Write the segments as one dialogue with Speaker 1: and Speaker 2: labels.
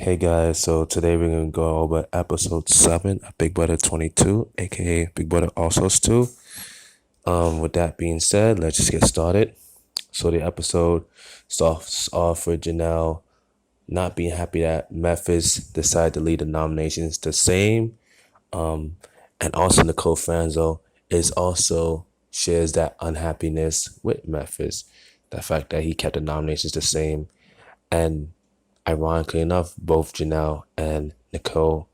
Speaker 1: Hey guys, so today we're gonna go over episode 7 of Big Brother 22, aka Big Brother Alsos 2. With that being said, let's just get started. So the episode starts off with Janelle not being happy that Memphis decided to lead the nominations the same. And also Nicole Franzo is also shares that unhappiness with Memphis. The fact that he kept the nominations the same. And ironically enough, both Janelle and Nicole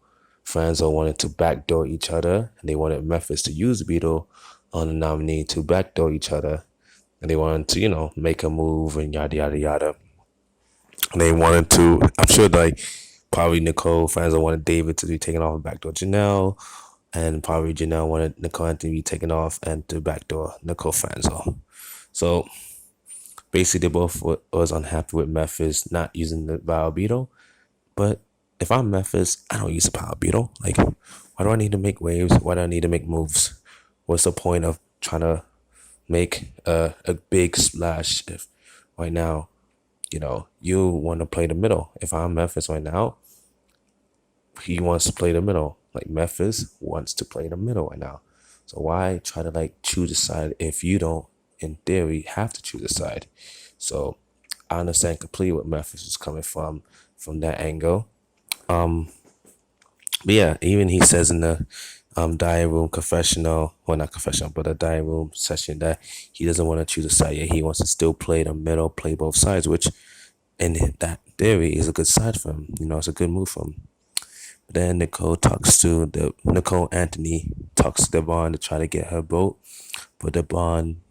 Speaker 1: Franzo wanted to backdoor each other, and they wanted Memphis to use Beetle on the nominee to backdoor each other, and they wanted to, make a move and yada yada yada. And they wanted to, I'm sure, like probably Nicole Franzo wanted David to be taken off and backdoor Janelle, and probably Janelle wanted Nicole Anthony to be taken off and to backdoor Nicole Franzo. So basically, they both was unhappy with Memphis not using the Vial Beetle. But if I'm Memphis, I don't use a power beetle. Like, why do I need to make waves? Why do I need to make moves? What's the point of trying to make a big splash if right now, you want to play the middle? If I'm Memphis right now, he wants to play the middle. Like, Memphis wants to play the middle right now. So why try to like choose a side if you don't, in theory, have to choose a side? So I understand completely what Memphis is coming from that angle. But yeah, even he says in the diary room confessional, well, not confessional, but a diary room session, that he doesn't want to choose a side yet. He wants to still play the middle, play both sides, which in that theory is a good side for him. It's a good move for him. But then Nicole Anthony talks to Devon to try to get her vote. But Devon,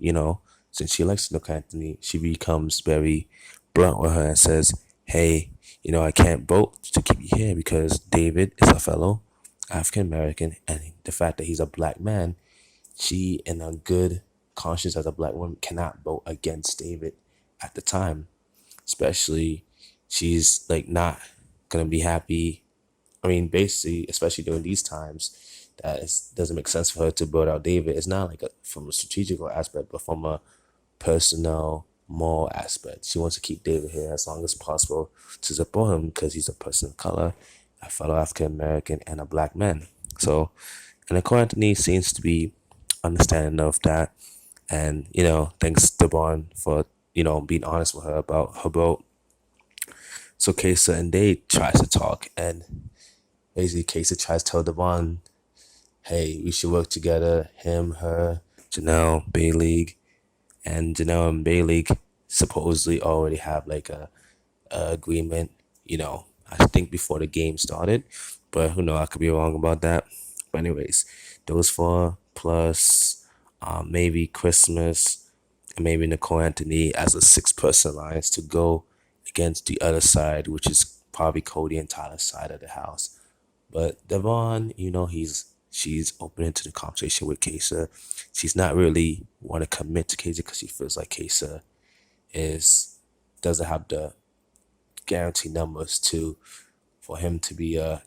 Speaker 1: since she likes Nicole Anthony, she becomes very blunt with her and says, hey, I can't vote to keep you here because David is a fellow African American, and the fact that he's a black man, she, in a good conscience as a black woman, cannot vote against David at the time. Especially, she's like not gonna be happy. I mean, basically, especially during these times, doesn't make sense for her to vote out David. It's not like from a strategical aspect, but from a personal, moral aspect. She wants to keep David here as long as possible to support him because he's a person of color, a fellow African American, and a black man. So, and Nicole Anthony seems to be understanding of that. And, thanks to Bond for, being honest with her about her vote. So Kesa and Day tries to talk, and basically Kesa tries to tell Devon, hey, we should work together, him, her, Janelle, Bailey, and Janelle and Bailey supposedly already have like a agreement, I think before the game started, but who knows, I could be wrong about that. But anyways, those four plus maybe Christmas and maybe Nicole Anthony as a 6-person alliance to go against the other side, which is probably Cody and Tyler's side of the house. But Devon, she's open into the conversation with Kesa. She's not really want to commit to Kesa because she feels like Kesa doesn't have the guarantee numbers for him to be an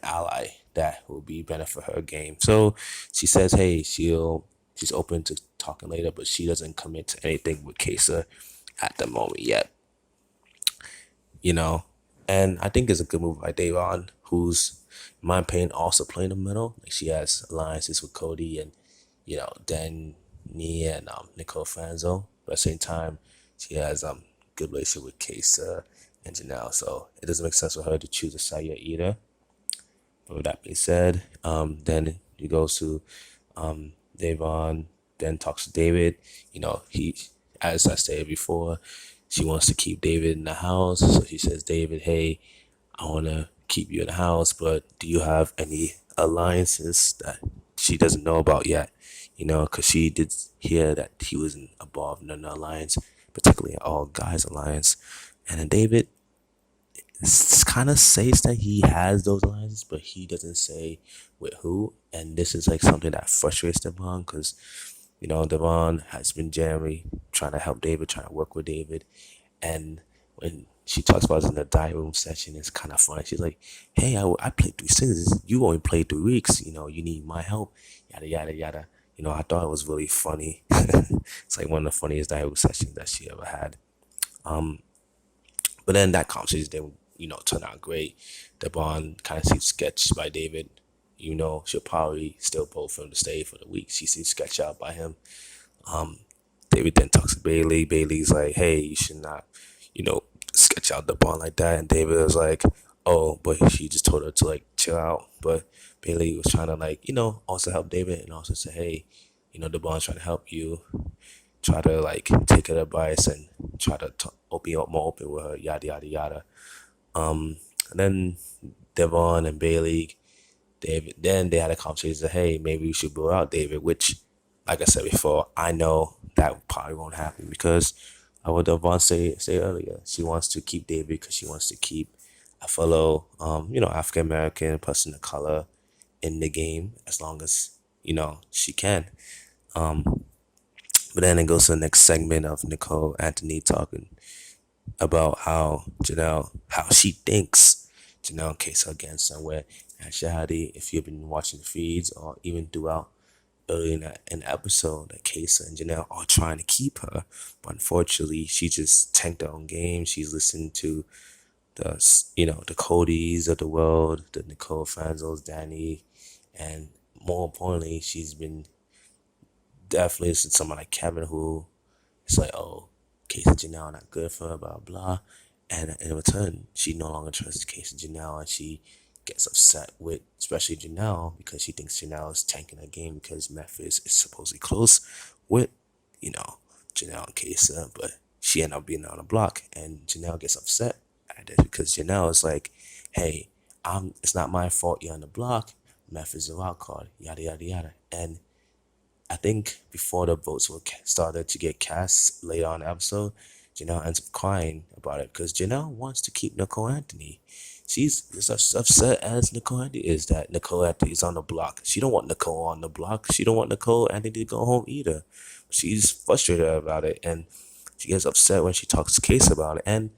Speaker 1: ally that will be better for her game. So she says, hey, she's open to talking later, but she doesn't commit to anything with Kesa at the moment yet. And I think it's a good move by Davon, who's, in my opinion, also playing the middle. Like, she has alliances with Cody and, Danny and Nicole Franzo. But at the same time, she has good relationship with Kesa and Janelle. So it doesn't make sense for her to choose a side yet either. But with that being said, then he goes to Davon, then talks to David. He, as I stated before, she wants to keep David in the house. So she says, David, hey, I want to keep you in the house, but do you have any alliances that she doesn't know about yet? Because she did hear that he wasn't involved in an alliance, particularly an all guys alliance. And then David kind of says that he has those alliances, but he doesn't say with who. And this is like something that frustrates Devon because Devon has been generally trying to help David, trying to work with David. And when she talks about it in the diary room session, it's kind of funny. She's like, hey, I played 3 seasons. You only played 3 weeks. You need my help. Yada, yada, yada. I thought it was really funny. It's like one of the funniest diary room sessions that she ever had. But then that conversation didn't turn out great. Devon kind of seems sketched by David. She'll probably still vote for him to stay for the week. She seems sketched out by him. David then talks to Bailey. Bailey's like, hey, you should not, you know, sketch out the bond like that. And David was like, oh, but she just told her to like chill out. But Bailey was trying to like, also help David and also say, hey, the bond's trying to help you. Try to like take her advice and try to open up more open with her, yada yada yada. And then Devon and Bailey, David, then they had a conversation. That, hey, maybe we should blow out David, which, like I said before, I know that probably won't happen because what Devon say earlier, she wants to keep David because she wants to keep a fellow, African American person of color in the game as long as she can. But then it goes to the next segment of Nicole Anthony talking about how she thinks Janelle Case against somewhere. And Shahadi, if you've been watching the feeds or even throughout early in an episode, that Case and Janelle are trying to keep her, but unfortunately, she just tanked her own game. She's listening to the Codys of the world, the Nicole Franzels, Danny, and more importantly, she's been definitely listening to someone like Kevin who is like, oh, Case and Janelle not good for her, blah blah. And in return, she no longer trusts Case and Janelle, and she gets upset with especially Janelle because she thinks Janelle is tanking her game because Memphis is supposedly close with, Janelle and Case, but she ended up being on the block, and Janelle gets upset at it because Janelle is like, hey, it's not my fault you're on the block. Memphis is a wild card, yada yada yada. And I think before the votes were started to get cast later on in the episode, Janelle ends up crying about it because Janelle wants to keep Nicole Anthony. She's as upset as Nicole Anthony is that Nicole Anthony is on the block. She don't want Nicole on the block. She don't want Nicole Anthony to go home either. She's frustrated about it, and she gets upset when she talks to Case about it. And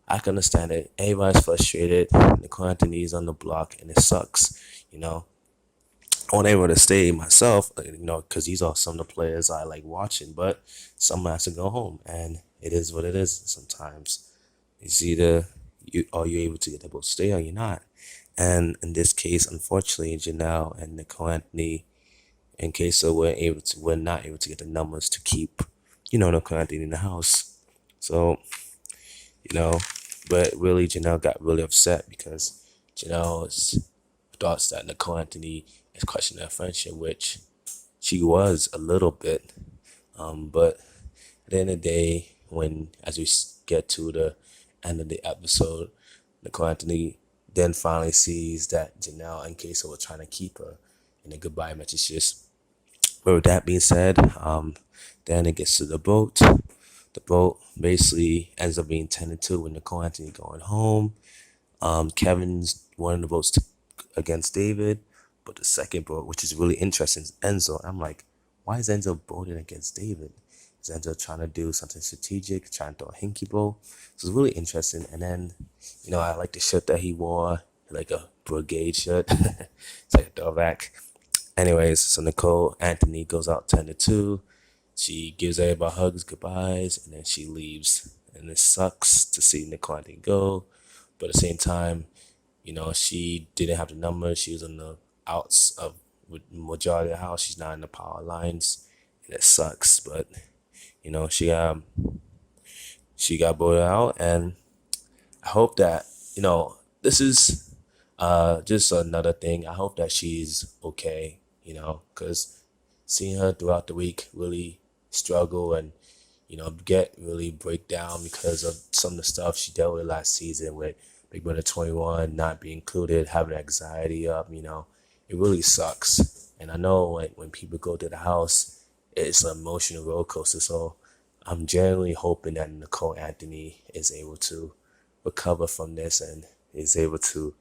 Speaker 1: I can understand it. Everybody's frustrated. Nicole Anthony is on the block, and it sucks. I want everyone to stay myself, because these are some of the players I like watching, but someone has to go home, and it is what it is. Sometimes it's either you're able to get them both to stay or you're not. And in this case, unfortunately, Janelle and Nicole Anthony, in case so we're not able to get the numbers to keep, Nicole Anthony in the house. So, but really Janelle got really upset because Janelle's thoughts that Nicole Anthony is questioning her friendship, which she was a little bit. But at the end of the day, as we get to the end of the episode, Nicole Anthony then finally sees that Janelle and Queso were trying to keep her in a goodbye message. But with that being said, then it gets to the boat. The boat basically ends up being 10-2 with Nicole Anthony going home. Kevin's one of the votes against David, but the second vote, which is really interesting, is Enzo. I'm like, why is Enzo voting against David? Is Enzo trying to do something strategic, trying to throw a hinky bowl? So it's really interesting. And then, I like the shirt that he wore, like a brigade shirt. It's like a throwback. Anyways, so Nicole Anthony goes out 10-2. She gives everybody hugs, goodbyes, and then she leaves. And it sucks to see Nicole Anthony go, but at the same time, she didn't have the numbers. She was on the outs of with majority of the house. She's not in the power lines, and it sucks. But she got voted out, and I hope that this is just another thing. I hope that she's okay. Because seeing her throughout the week really struggle and get really break down because of some of the stuff she dealt with last season with Big Brother 21 not being included, having anxiety up, it really sucks. And I know when people go to the house, it's an emotional roller coaster. So I'm genuinely hoping that Nicole Anthony is able to recover from this and is able to,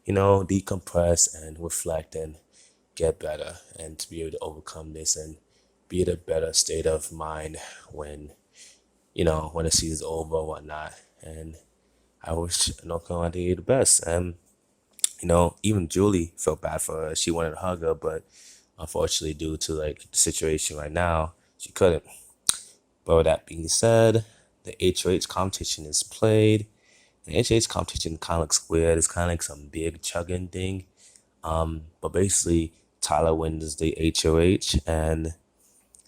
Speaker 1: decompress and reflect and get better and to be able to overcome this and be in a better state of mind when the season's over or whatnot. And I wish Nicole Anthony the best. And even Julie felt bad for her. She wanted to hug her, but unfortunately, due to the situation right now, she couldn't. But with that being said, the HOH competition is played, The HH competition kind of looks weird. It's kind of like some big chugging thing. But basically, Tyler wins the HOH, and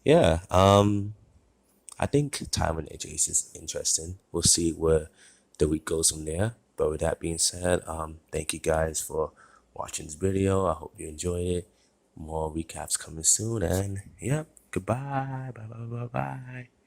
Speaker 1: yeah, I think Tyler and HOH is interesting. We'll see where the week goes from there. But with that being said, thank you guys for watching this video. I hope you enjoyed it. More recaps coming soon, and yeah, goodbye. Bye bye bye bye.